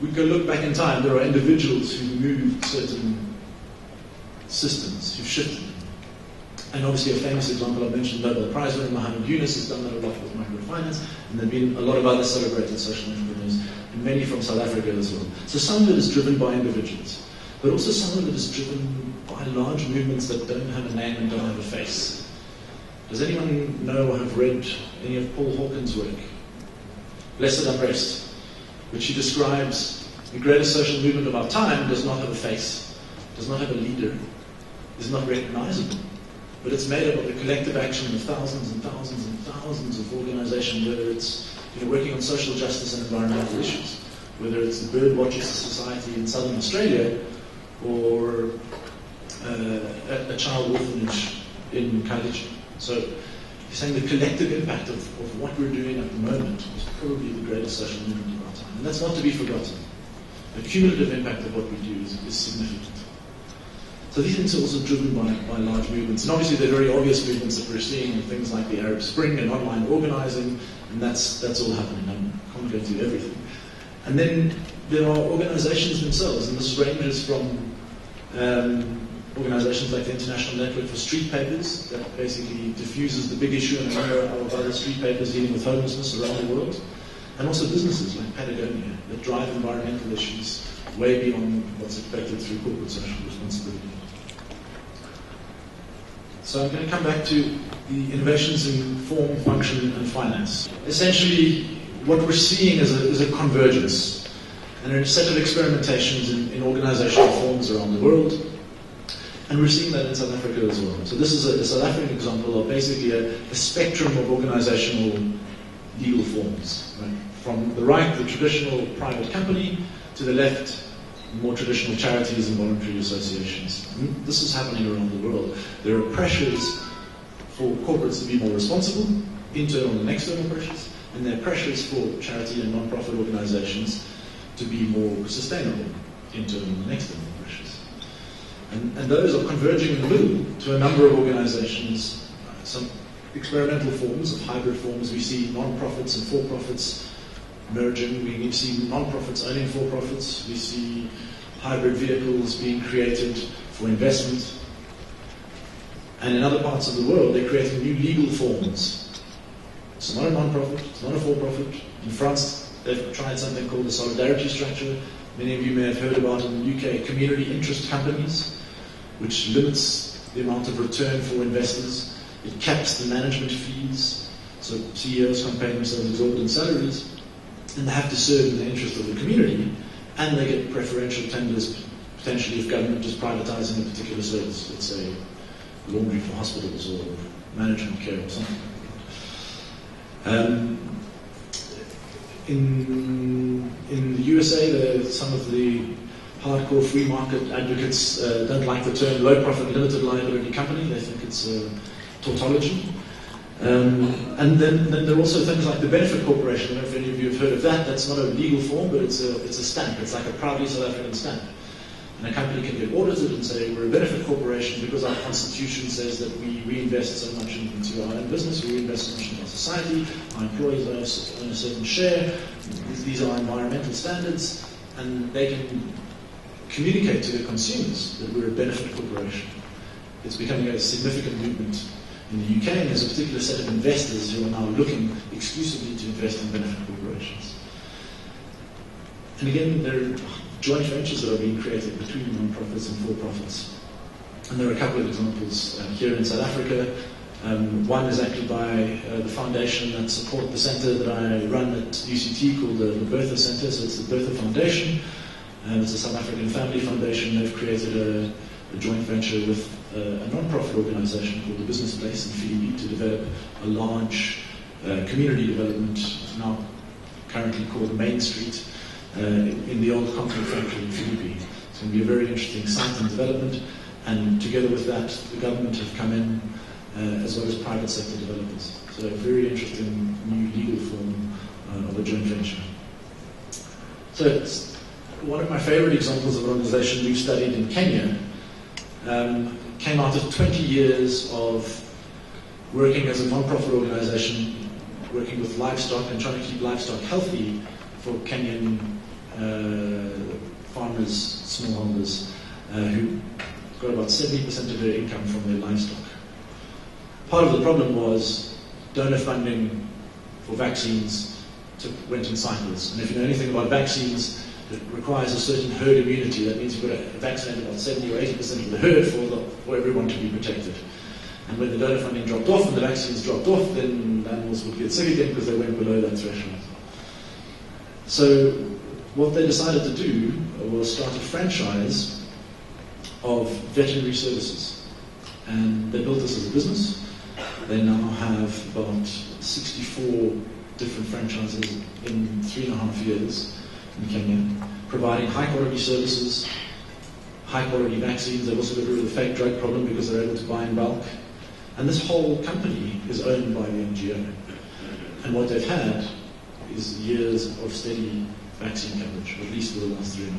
we can look back in time. There are individuals who moved certain systems, who've shifted them. And obviously a famous example I mentioned, Nobel Prize winner Mohamed Yunus has done that a lot with microfinance, and there have been a lot of other celebrated social entrepreneurs, and many from South Africa as well. So some of it is driven by individuals, but also some of it is driven by large movements that don't have a name and don't have a face. Does anyone know or have read any of Paul Hawken's work? Blessed Unrest, which he describes the greatest social movement of our time does not have a face, does not have a leader, is not recognizable. But it's made up of the collective action of thousands and thousands and thousands of organizations, whether it's working on social justice and environmental issues, whether it's the Bird Watchers Society in Southern Australia, or a child orphanage in Kalichi. So you're saying the collective impact of what we're doing at the moment is probably the greatest social movement of our time. And that's not to be forgotten. The cumulative impact of what we do is significant. So these things are also driven by large movements. And obviously there are very obvious movements that we're seeing, things like the Arab Spring and online organizing, and that's all happening. I can't go into everything. And then there are organizations themselves, and this ranges from organizations like the International Network for Street Papers, that basically diffuses the big issue and a number of other street papers dealing with homelessness around the world, and also businesses like Patagonia that drive environmental issues way beyond what's expected through corporate social responsibility. So I'm going to come back to the innovations in form, function, and finance. Essentially, what we're seeing is a convergence and a set of experimentations in organizational forms around the world. And we're seeing that in South Africa as well. So this is a South African example of basically a spectrum of organizational legal forms. Right? From the right, the traditional private company, to the left, more traditional charities and voluntary associations. And this is happening around the world. There are pressures for corporates to be more responsible, internal and external pressures, and there are pressures for charity and non-profit organizations to be more sustainable, internal and external pressures. And those are converging in the middle to a number of organizations, some experimental forms of hybrid forms. We see non-profits and for-profits merging. We see non-profits owning for-profits. We see hybrid vehicles being created for investment. And in other parts of the world, they're creating new legal forms. It's not a non-profit, it's not a for-profit. In France, they've tried something called the solidarity structure. Many of you may have heard about in the UK, community interest companies, which limits the amount of return for investors. It caps the management fees, so CEOs can't pay themselves exorbitant salaries, and they have to serve in the interest of the community, and they get preferential tenders, potentially if government is privatizing a particular service, let's say laundry for hospitals or management care or something like that. In the USA, some of the hardcore free market advocates don't like the term low profit limited liability company. They think it's a tautology. And then there are also things like the Benefit Corporation. I don't know if any of you have heard of that. That's not a legal form, but it's a stamp. It's like a proudly South African stamp. And a company can get audited and say, we're a benefit corporation because our constitution says that we reinvest so much into our own business, we reinvest so much in our society, our employees own a certain share, these are environmental standards, and they can communicate to their consumers that we're a benefit corporation. It's becoming a significant movement in the UK, and there's a particular set of investors who are now looking exclusively to invest in benefit corporations. And again, there are joint ventures that are being created between non-profits and for-profits. And there are a couple of examples here in South Africa. One is actually by the foundation that supports the centre that I run at UCT called the Bertha Centre, so it's the Bertha Foundation. It's a South African family foundation. They've created a joint venture with a non-profit organisation called the Business Place in Philly to develop a large community development, now currently called Main Street, in the old concrete factory in Philly. It's going to be a very interesting site and development, and together with that, the government have come in, as well as private sector developers. So a very interesting new legal form of a joint venture. So it's one of my favorite examples of an organization we've studied in Kenya came out of 20 years of working as a non-profit organization, working with livestock and trying to keep livestock healthy for Kenyan farmers, smallholders, who got about 70% of their income from their livestock. Part of the problem was donor funding for vaccines went in cycles. And if you know anything about vaccines, it requires a certain herd immunity. That means you've got to vaccinate about 70 or 80% of the herd for everyone to be protected. And when the donor funding dropped off and the vaccines dropped off, then animals would get sick again because they went below that threshold. So what they decided to do was start a franchise of veterinary services. And they built this as a business. They now have about 64 different franchises in 3.5 years in Kenya, providing high-quality services, high-quality vaccines. They've also got rid of the fake drug problem because they're able to buy in bulk. And this whole company is owned by the NGO. And what they've had is years of steady vaccine coverage, at least for the last 3.5.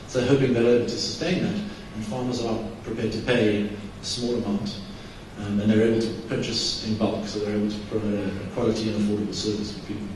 So they're hoping they're able to sustain that, and farmers are prepared to pay a small amount, and they're able to purchase in bulk, so they're able to provide a quality and affordable service for people.